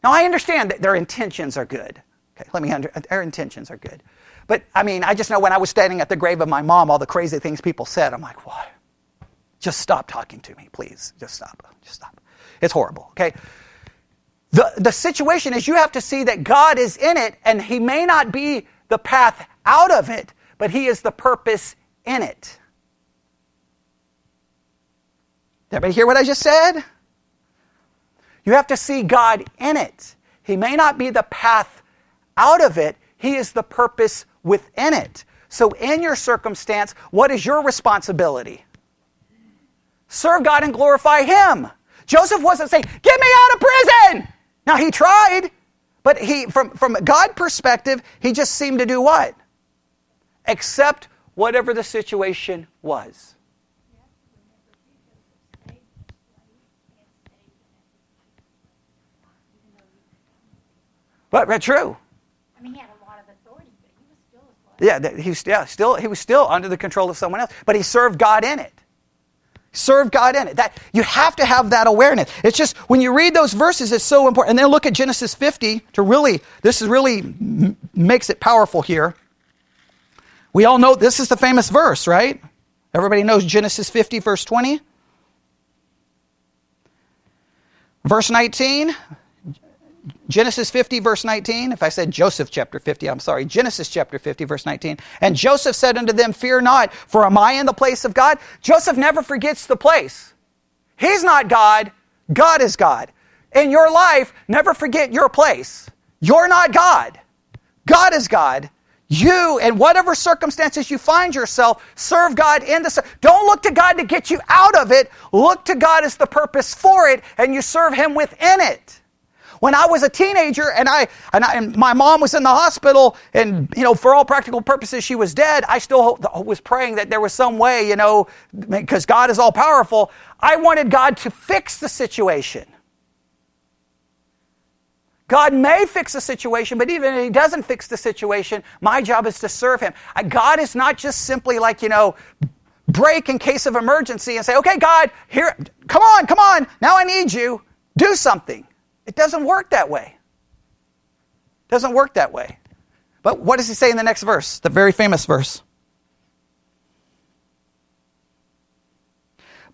Now, I understand that their intentions are good. Okay, their intentions are good. But, I just know when I was standing at the grave of my mom, all the crazy things people said, I'm like, what? Just stop talking to me, please. Just stop. It's horrible, okay? The situation is you have to see that God is in it, and He may not be the path out of it, but He is the purpose in it. Did everybody hear what I just said? You have to see God in it. He may not be the path out of it. He is the purpose within it. So in your circumstance, what is your responsibility? Serve God and glorify Him. Joseph wasn't saying, get me out of prison! Now he tried, but from God's perspective, he just seemed to do what? Accept whatever the situation was. But true. He had a lot of authority, but he was still a slave. he was still under the control of someone else, but he served God in it. Serve God in it. That you have to have that awareness. It's just when you read those verses, it's so important. And then look at Genesis 50 this really makes it powerful here. We all know this is the famous verse, right? Everybody knows Genesis 50, verse 20. Verse 19. Genesis 50, verse 19. If I said Joseph chapter 50, I'm sorry. Genesis chapter 50, verse 19. And Joseph said unto them, fear not, for am I in the place of God? Joseph never forgets the place. He's not God. God is God. In your life, never forget your place. You're not God. God is God. You, in whatever circumstances you find yourself, serve God in the... Don't look to God to get you out of it. Look to God as the purpose for it, and you serve Him within it. When I was a teenager and my mom was in the hospital and, for all practical purposes, she was dead, I still was praying that there was some way, because God is all powerful. I wanted God to fix the situation. God may fix the situation, but even if He doesn't fix the situation, my job is to serve Him. God is not just simply like, break in case of emergency and say, okay, God, here, come on, now I need you. Do something. It doesn't work that way. It doesn't work that way. But what does He say in the next verse? The very famous verse.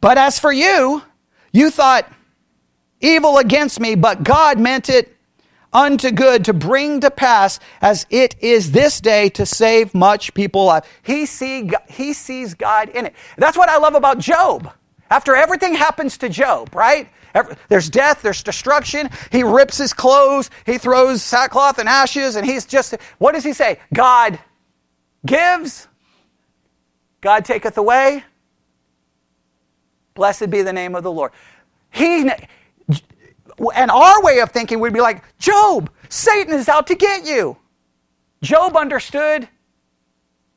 But as for you, you thought evil against me, but God meant it unto good to bring to pass as it is this day to save much people alive. He sees God in it. That's what I love about Job. After everything happens to Job, right? There's death, there's destruction. He rips his clothes, he throws sackcloth and ashes, and he's just, what does he say? God gives, God taketh away. Blessed be the name of the Lord. And our way of thinking would be like, Job, Satan is out to get you. Job understood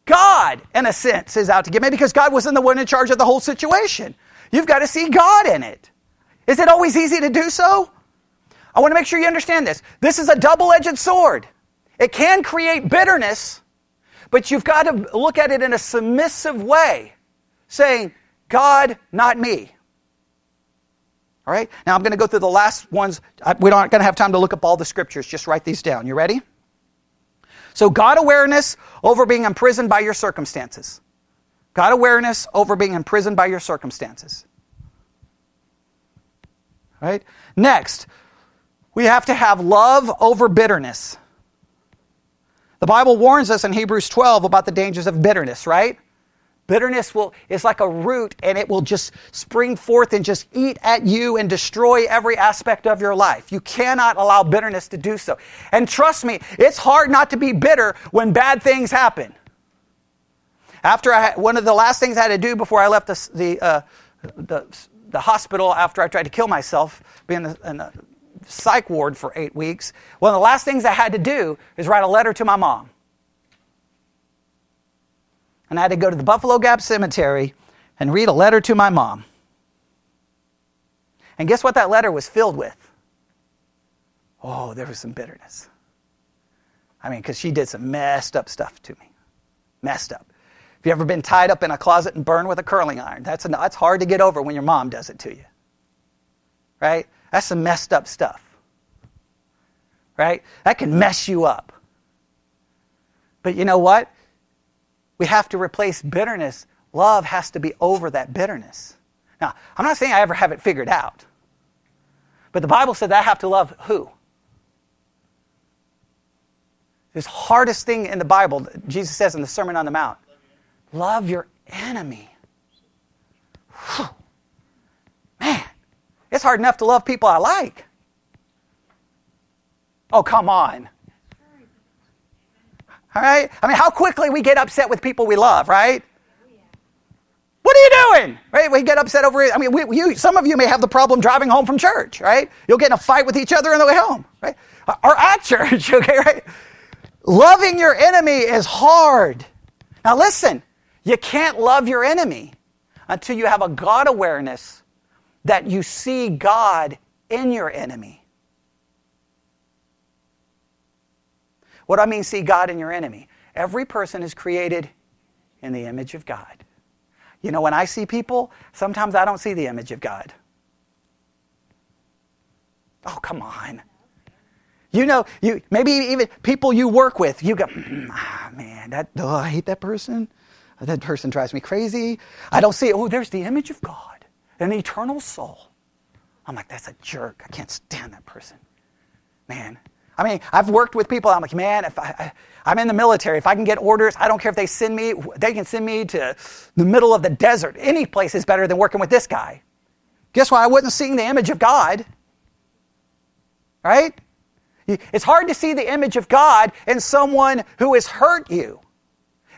God, in a sense, is out to get me because God wasn't the one in charge of the whole situation. You've got to see God in it. Is it always easy to do so? I want to make sure you understand this. This is a double-edged sword. It can create bitterness, but you've got to look at it in a submissive way, saying, God, not me. All right? Now I'm going to go through the last ones. We're not going to have time to look up all the scriptures. Just write these down. You ready? So God awareness over being imprisoned by your circumstances. God awareness over being imprisoned by your circumstances. Right? Next, we have to have love over bitterness. The Bible warns us in Hebrews 12 about the dangers of bitterness, right? Bitterness is like a root, and it will just spring forth and just eat at you and destroy every aspect of your life. You cannot allow bitterness to do so. And trust me, it's hard not to be bitter when bad things happen. One of the last things I had to do before I left the hospital after I tried to kill myself, being in the psych ward for 8 weeks, one of the last things I had to do is write a letter to my mom. And I had to go to the Buffalo Gap Cemetery and read a letter to my mom. And guess what that letter was filled with? Oh, there was some bitterness. Because she did some messed up stuff to me. Messed up. Have you ever been tied up in a closet and burned with a curling iron? That's hard to get over when your mom does it to you. Right? That's some messed up stuff. Right? That can mess you up. But you know what? We have to replace bitterness. Love has to be over that bitterness. Now, I'm not saying I ever have it figured out. But the Bible said that I have to love who? This hardest thing in the Bible, Jesus says in the Sermon on the Mount. Love your enemy. Whew. Man, it's hard enough to love people I like. Oh, come on. All right? How quickly we get upset with people we love, right? What are you doing? Right? We get upset over it. Some of you may have the problem driving home from church, right? You'll get in a fight with each other on the way home, right? Or at church, okay, right? Loving your enemy is hard. Now listen, you can't love your enemy until you have a God awareness that you see God in your enemy. What do I mean, see God in your enemy? Every person is created in the image of God. You know, when I see people, sometimes I don't see the image of God. Oh, come on. You know, maybe even people you work with, you go, man, I hate that person. That person drives me crazy. I don't see it. Oh, there's the image of God, an eternal soul. I'm like, that's a jerk. I can't stand that person. Man. I mean, I've worked with people. I'm like, man, if I'm in the military. If I can get orders, I don't care if they can send me to the middle of the desert. Any place is better than working with this guy. Guess what? I wasn't seeing the image of God. Right? It's hard to see the image of God in someone who has hurt you.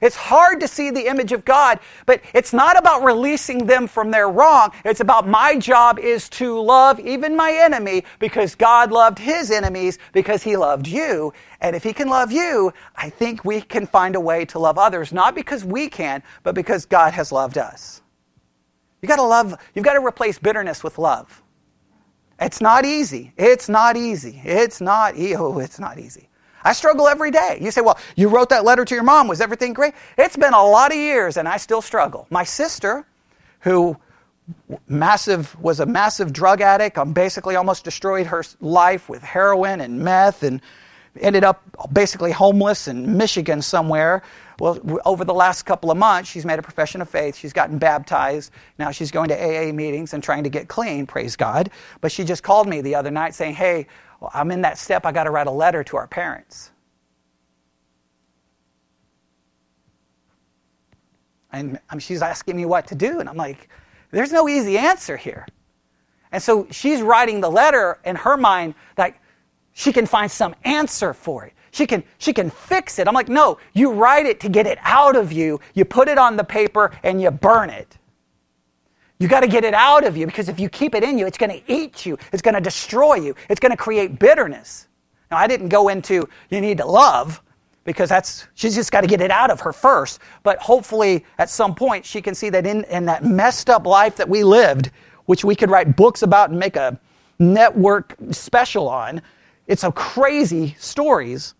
It's hard to see the image of God, but it's not about releasing them from their wrong. It's about my job is to love even my enemy because God loved his enemies because he loved you. And if he can love you, I think we can find a way to love others, not because we can, but because God has loved us. You've got to replace bitterness with love. It's not easy. It's not easy. It's not easy. I struggle every day. You say, well, you wrote that letter to your mom. Was everything great? It's been a lot of years and I still struggle. My sister, who was a massive drug addict, basically almost destroyed her life with heroin and meth and ended up basically homeless in Michigan somewhere. Well, over the last couple of months, she's made a profession of faith. She's gotten baptized. Now she's going to AA meetings and trying to get clean, praise God. But she just called me the other night saying, hey, I'm in that step. I got to write a letter to our parents. And she's asking me what to do. And I'm like, there's no easy answer here. And so she's writing the letter in her mind that she can find some answer for it. She can fix it. I'm like, no, you write it to get it out of you. You put it on the paper and you burn it. You got to get it out of you because if you keep it in you, it's going to eat you. It's going to destroy you. It's going to create bitterness. Now, I didn't go into you need to love because she's just got to get it out of her first. But hopefully at some point she can see that in that messed up life that we lived, which we could write books about and make a network special on, it's so crazy stories.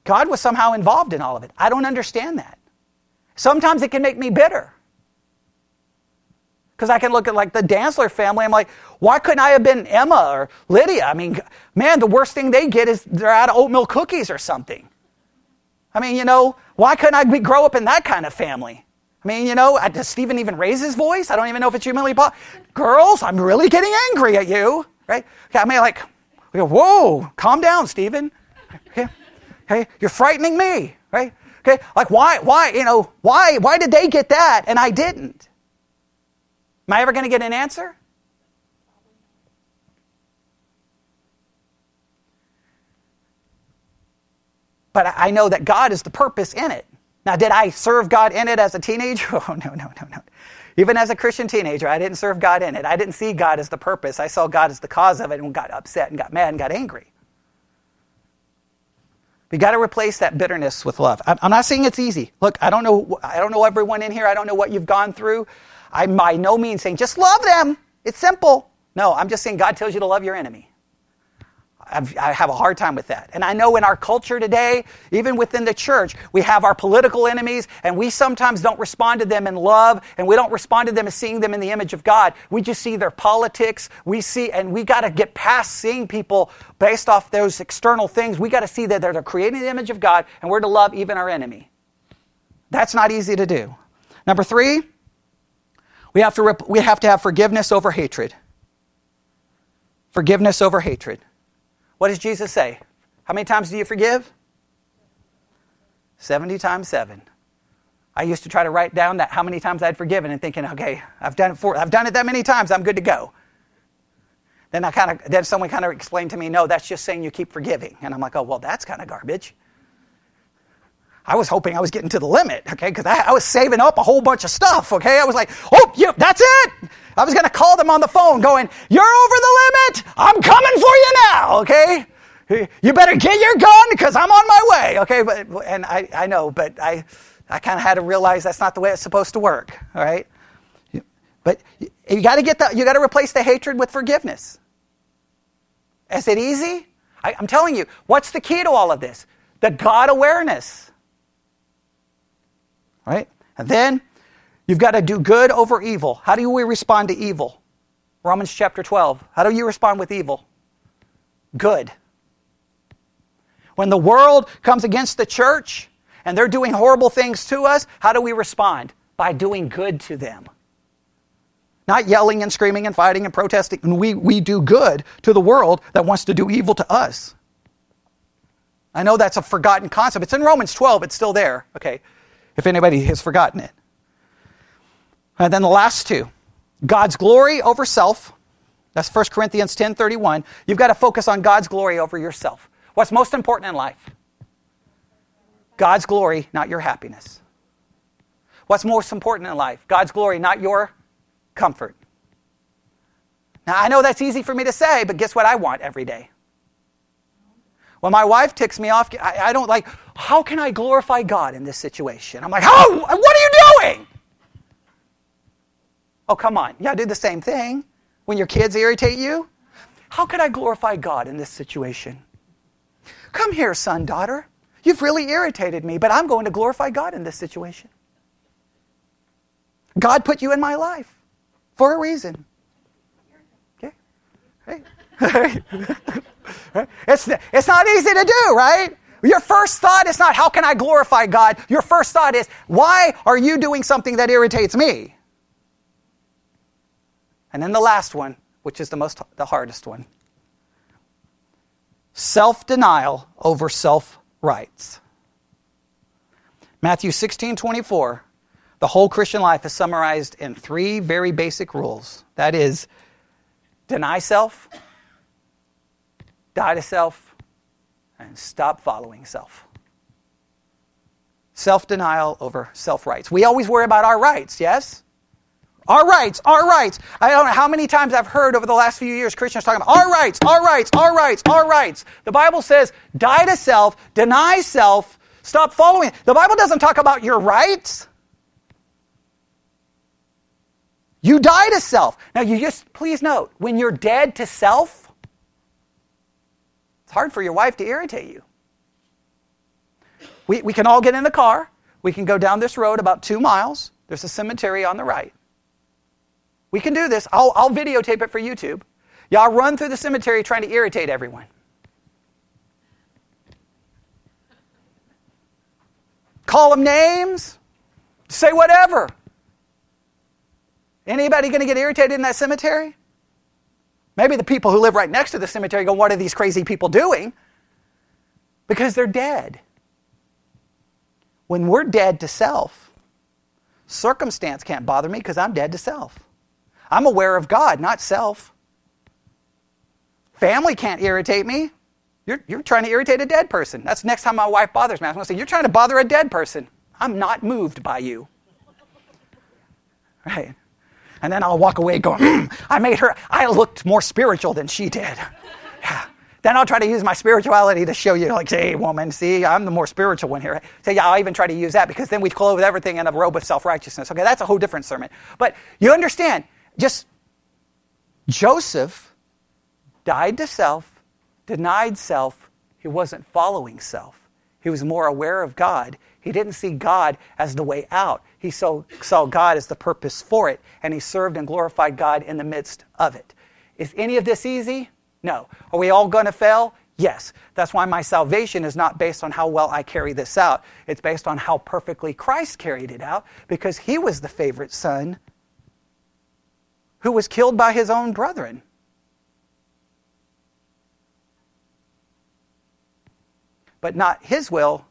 God was somehow involved in all of it. I don't understand that. Sometimes it can make me bitter. Because I can look at like the Dantzler family. I'm like, why couldn't I have been Emma or Lydia? I mean, man, the worst thing they get is they're out of oatmeal cookies or something. I mean, why couldn't I grow up in that kind of family? I mean, does Stephen even raise his voice? I don't even know if it's humanly possible. Girls, I'm really getting angry at you, right? Okay, I mean, like, whoa, calm down, Stephen. Okay, you're frightening me, right? Okay, like why did they get that and I didn't? Am I ever going to get an answer? But I know that God is the purpose in it. Now, did I serve God in it as a teenager? Oh, no. Even as a Christian teenager, I didn't serve God in it. I didn't see God as the purpose. I saw God as the cause of it and got upset and got mad and got angry. We got to replace that bitterness with love. I'm not saying it's easy. Look, I don't know everyone in here. I don't know what you've gone through. I'm by no means saying just love them. It's simple. No, I'm just saying God tells you to love your enemy. I have a hard time with that. And I know in our culture today, even within the church, we have our political enemies, and we sometimes don't respond to them in love, and we don't respond to them as seeing them in the image of God. We just see their politics. And we got to get past seeing people based off those external things. We got to see that they're creating the image of God, and we're to love even our enemy. That's not easy to do. Number 3, we have to have forgiveness over hatred. Forgiveness over hatred. What does Jesus say? How many times do you forgive? 70 times 7. I used to try to write down how many times I'd forgiven and thinking, okay, I've done it that many times, I'm good to go. Then someone kind of explained to me, no, that's just saying you keep forgiving. And I'm like, oh, well, that's kind of garbage. I was hoping I was getting to the limit, okay, because I was saving up a whole bunch of stuff, okay? I was like, that's it. I was going to call them on the phone going, you're over the limit. I'm coming for you now, okay? You better get your gun because I'm on my way, okay? And I know, but I kind of had to realize that's not the way it's supposed to work, all right? But you got to replace the hatred with forgiveness. Is it easy? I'm telling you, what's the key to all of this? The God awareness. right? And then you've got to do good over evil. How do we respond to evil? Romans chapter 12. How do you respond with evil? Good. When the world comes against the church and they're doing horrible things to us, how do we respond? By doing good to them. Not yelling and screaming and fighting and protesting. And we do good to the world that wants to do evil to us. I know that's a forgotten concept. It's in Romans 12. It's still there. Okay, if anybody has forgotten it. And then the last two. God's glory over self. That's 1 Corinthians 10:31. You've got to focus on God's glory over yourself. What's most important in life? God's glory, not your happiness. What's most important in life? God's glory, not your comfort. Now, I know that's easy for me to say, but guess what I want every day? When my wife ticks me off, I don't like, how can I glorify God in this situation? I'm like, how? What are you doing? Oh, come on. You got to do the same thing when your kids irritate you. How can I glorify God in this situation? Come here, son, daughter. You've really irritated me, but I'm going to glorify God in this situation. God put you in my life for a reason. Okay? Right? It's not easy to do, right? Your first thought is not, how can I glorify God? Your first thought is, why are you doing something that irritates me? And then the last one, which is the hardest one. Self-denial over self-rights. Matthew 16:24. The whole Christian life is summarized in 3 very basic rules. That is, deny self, die to self, and stop following self. Self-denial over self-rights. We always worry about our rights, yes? Our rights, our rights. I don't know how many times I've heard over the last few years Christians talking about our rights, our rights, our rights, our rights. The Bible says, die to self, deny self, stop following. The Bible doesn't talk about your rights. You die to self. Now please note, when you're dead to self, it's hard for your wife to irritate you. We can all get in the car. We can go down this road about 2 miles. There's a cemetery on the right. We can do this. I'll videotape it for YouTube. Y'all run through the cemetery trying to irritate everyone. Call them names. Say whatever. Anybody going to get irritated in that cemetery? Maybe the people who live right next to the cemetery go, what are these crazy people doing? Because they're dead. When we're dead to self, circumstance can't bother me because I'm dead to self. I'm aware of God, not self. Family can't irritate me. You're trying to irritate a dead person. That's next time my wife bothers me. I'm going to say, you're trying to bother a dead person. I'm not moved by you. Right? And then I'll walk away going, I looked more spiritual than she did. Yeah. Then I'll try to use my spirituality to show you, like, hey, woman, see, I'm the more spiritual one here. So yeah, I'll even try to use that because then we clothe everything in a robe of self-righteousness. Okay, that's a whole different sermon. But you understand, just Joseph died to self, denied self. He wasn't following self. He was more aware of God. He didn't see God as the way out. He saw God as the purpose for it, and he served and glorified God in the midst of it. Is any of this easy? No. Are we all going to fail? Yes. That's why my salvation is not based on how well I carry this out. It's based on how perfectly Christ carried it out, because he was the favorite son who was killed by his own brethren. But not his will,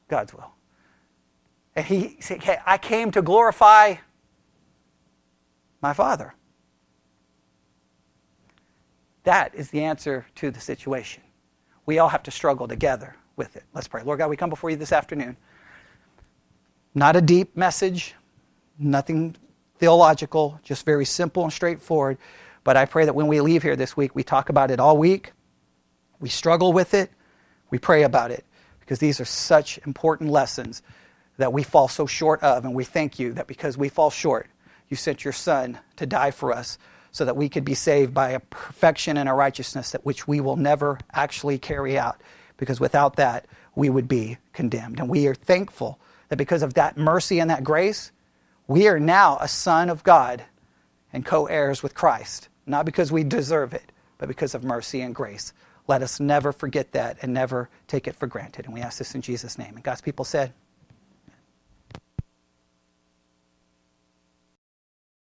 God's will. And he said, hey, I came to glorify my Father. That is the answer to the situation. We all have to struggle together with it. Let's pray. Lord God, we come before you this afternoon. Not a deep message, nothing theological, just very simple and straightforward. But I pray that when we leave here this week, we talk about it all week. We struggle with it. We pray about it. Because these are such important lessons that we fall so short of. And we thank you that because we fall short, you sent your Son to die for us so that we could be saved by a perfection and a righteousness that which we will never actually carry out. Because without that, we would be condemned. And we are thankful that because of that mercy and that grace, we are now a son of God and co-heirs with Christ. Not because we deserve it, but because of mercy and grace. Let us never forget that and never take it for granted. And we ask this in Jesus' name. And God's people said,